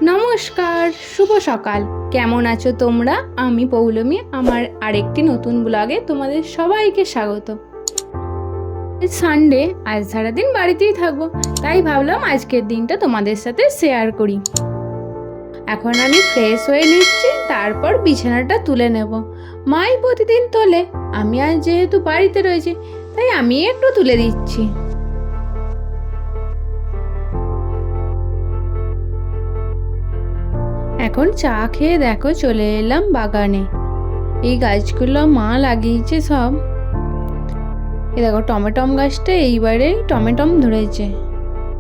নমস্কার, শুভ সকাল। কেমন আছো তোমরা? আমি পৌলমী, আমার আরেকটি নতুন ব্লগে তোমাদের সবাইকে স্বাগত। সানডে, আজ সারাদিন বাড়িতেই থাকবো, তাই ভাবলাম আজকের দিনটা তোমাদের সাথে শেয়ার করি। এখন আমি ফ্রেশ হয়ে নিচ্ছি, তারপর বিছানাটা তুলে নেব। মাই প্রতিদিন তোলে, আমি আজ যেহেতু বাড়িতে রয়েছে তাই আমি একটু তুলে দিচ্ছি। এখন চা খেয়ে দেখো চলে এলাম বাগানে। এই গাছগুলো মা লাগিয়েছে সব। এই দেখো টমেটম গাছটা এইবারে টমেটম ধরেছে,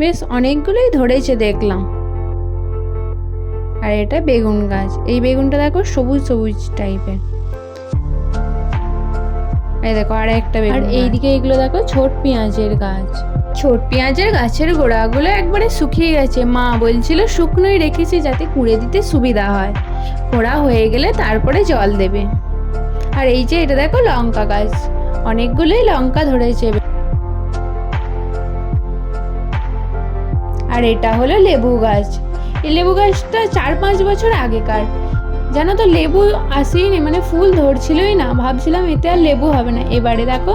বেশ অনেকগুলোই ধরেছে দেখলাম। আর এটা বেগুন গাছ, এই বেগুনটা দেখো সবুজ সবুজ টাইপের। এই দেখো আর একটা বেগুন। আর এইদিকে এগুলো দেখো ছোট পেঁয়াজের গাছ। ছোট পেঁয়াজের গাছের গোড়াগুলো একবারে শুকিয়ে গেছে, মা বলছিল শুকনোই রেখেছে যাতে কুড়ে দিতে সুবিধা হয়, খোঁড়া হয়ে গেলে তারপরে জল দেবে। আর এই যে এটা দেখো লঙ্কা গাছ, অনেকগুলোই লঙ্কা ধরেছে। আর এটা হলো লেবু গাছ। এই লেবু গাছটা 4-5 বছর আগেকার, জানো তো লেবু আসেইনি, মানে ফুল ধরছিলই না, ভাবছিলাম এতে আর লেবু হবে না। এবারে দেখো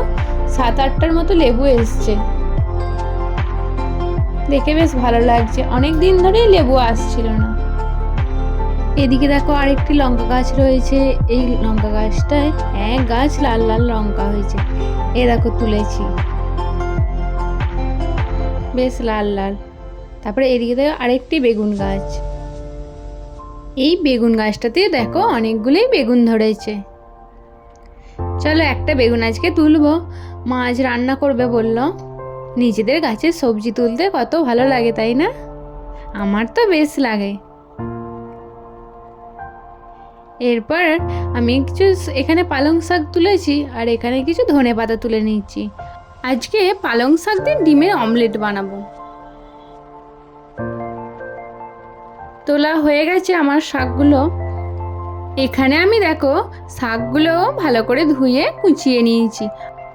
7-8টার মতো লেবু এসছে, দেখে বেশ ভালো লাগছে। অনেক দিন ধরেই লেবু আসছিল না। এদিকে দেখো আরেকটি লঙ্কা গাছ রয়েছে, এই লঙ্কা গাছটায় এক গাছ লাল লাল লঙ্কা হয়েছে, এ দেখো তুলেছি, বেশ লাল লাল। তারপরে এদিকে দেখো আরেকটি বেগুন গাছ, এই বেগুন গাছটাতে দেখো অনেকগুলোই বেগুন ধরেছে। চলো একটা বেগুন আজকে তুলবো, মা আজ রান্না করবে বললো। নিজেদের গাছের সবজি তুলতে কত ভালো লাগে তাই না? আমার তো বেশ লাগে। এরপর আমি কিছু এখানে পালং শাক তুলেছি, আর এখানে কিছু ধনেপাতা তুলে নিচ্ছি। আজকে পালং শাক দিয়ে ডিমের অমলেট বানাবো। তোলা হয়ে গেছে আমার শাকগুলো। এখানে আমি দেখো শাকগুলো ভালো করে ধুয়ে কুচিয়ে নিয়েছি,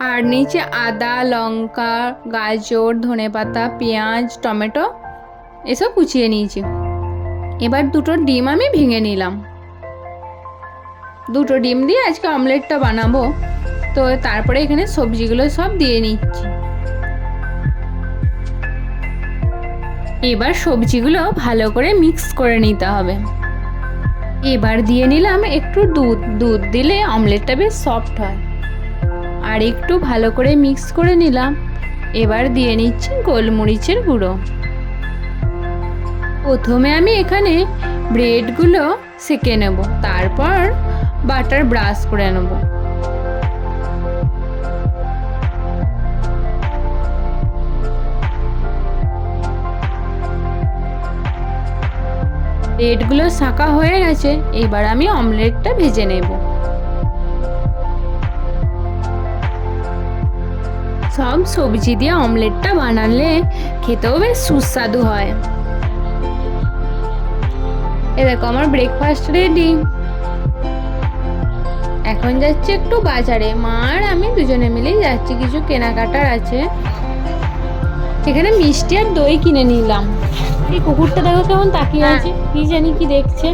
আর নিচে আদা, লঙ্কা, গাজর, ধনেপাতা, পেঁয়াজ, টমেটো এসব কুচিয়ে নিয়েছি। এবার দুটো ডিম আমি ভেঙে নিলাম, দুটো ডিম দিয়ে আজকে অমলেটটা বানাবো। তো তারপরে এখানে সবজিগুলো সব দিয়ে নিচ্ছি। এবার সবজিগুলো ভালো করে মিক্স করে নিতে হবে। এবার দিয়ে নিলাম একটু দুধ, দুধ দিলে অমলেটটা বেশ সফট হয়। আর একটু ভালো করে মিক্স করে নিলাম। এবার দিয়ে নিচ্ছি গোলমরিচের গুঁড়ো। প্রথমে আমি এখানে ব্রেডগুলো সেঁকে নেব, তারপর বাটার ব্রাশ করে নেব। ব্রেডগুলো শাঁকা হয়ে গেছে, এবার আমি অমলেটটা ভেজে নেব। সব সবজি দিয়ে অমলেটটা বানালে খেতেও বেশ সুস্বাদু হয়। এ দেখো আমার ব্রেকফাস্ট রেডি। এখন যাচ্ছি একটু বাজারে, মা আর আমি দুজনে মিলেই যাচ্ছি, কিছু কেনাকাটার আছে। এখানে মিষ্টি আর দই কিনে নিলাম। এই কুকুরটা দেখো কেমন তাকিয়ে আছে, কি জানি কি দেখছে।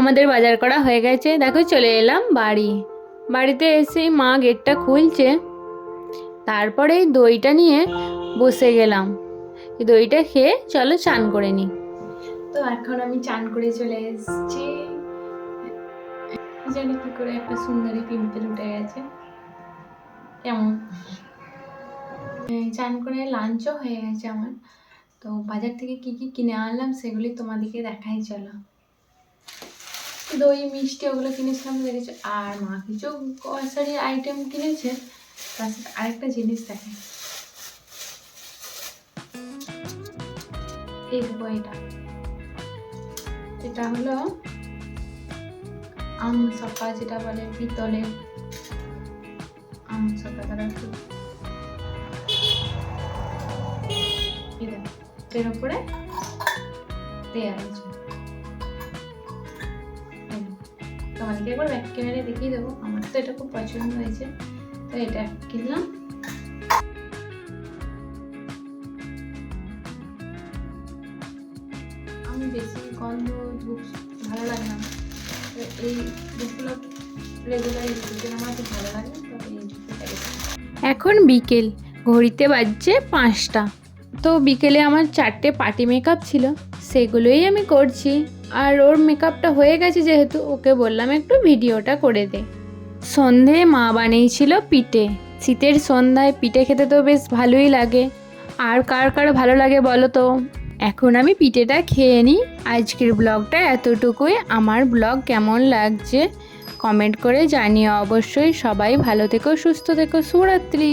আমাদের বাজার করা হয়ে গেছে, দেখো চলে এলাম বাড়ি। বাড়িতে এসে মা গেটটা খুলছে, তারপরে দইটা নিয়ে বসে গেলাম। এই দইটা খেয়ে চলো চান করে নিই। তো এখন আমি চান করে চলে এসেছি। জানি কি করে একটা সুন্দরী পিম্পল উঠে গেছে, কেমন। চান করে লাঞ্চও হয়ে গেছে আমার। তো বাজার থেকে কি কি কিনে আনলাম সেগুলি তোমাদেরকে দেখাই চলো। দই, মিষ্টি ওগুলো কিনেছিলাম দেখেছো, আর মা কিছু গ্রসারি আইটেম কিনেছে। তার সাথে আরেকটা জিনিস দেখাই, এই দেখো এটা হলো আম সপা, যেটা বলে পিতলের আম সপা। তারা এর উপরে দেয়া আছে। তোমাদেরকে একবার ব্যাক ক্যামেরায় দেখিয়ে দেবো। আমার তো এটা খুব পছন্দ হয়েছে, তো এটা কিনলাম। আমি বেশি গন্ধ ধূপ ভালো লাগে না, তো এই ধূপগুলো রেগুলার ইউজ করতে আমার খুব ভালো লাগে, তো এই ধূপটা এখন বিকেল, ঘড়িতে বাজছে 5টা। তো বিকেলে আমার 4টে পার্টি মেকআপ ছিল, সেগুলোই আমি করছি। আর ওর মেকআপটা হয়ে গেছে যেহেতু, ওকে বললাম একটু ভিডিওটা করে দে। সন্ধে মা বানিয়েছিল পিঠে। শীতের সন্ধ্যায় পিঠে খেতে তো বেশ ভালোই লাগে। আর কার কার ভালো লাগে বলো তো। এখন আমি পিঠেটা খেয়ে নিই। আজকের ব্লগটা এতটুকুই। আমার ব্লগ কেমন লাগছে কমেন্ট করে জানিও অবশ্যই। সবাই ভালো থেকো, সুস্থ থেকো। শুভরাত্রি।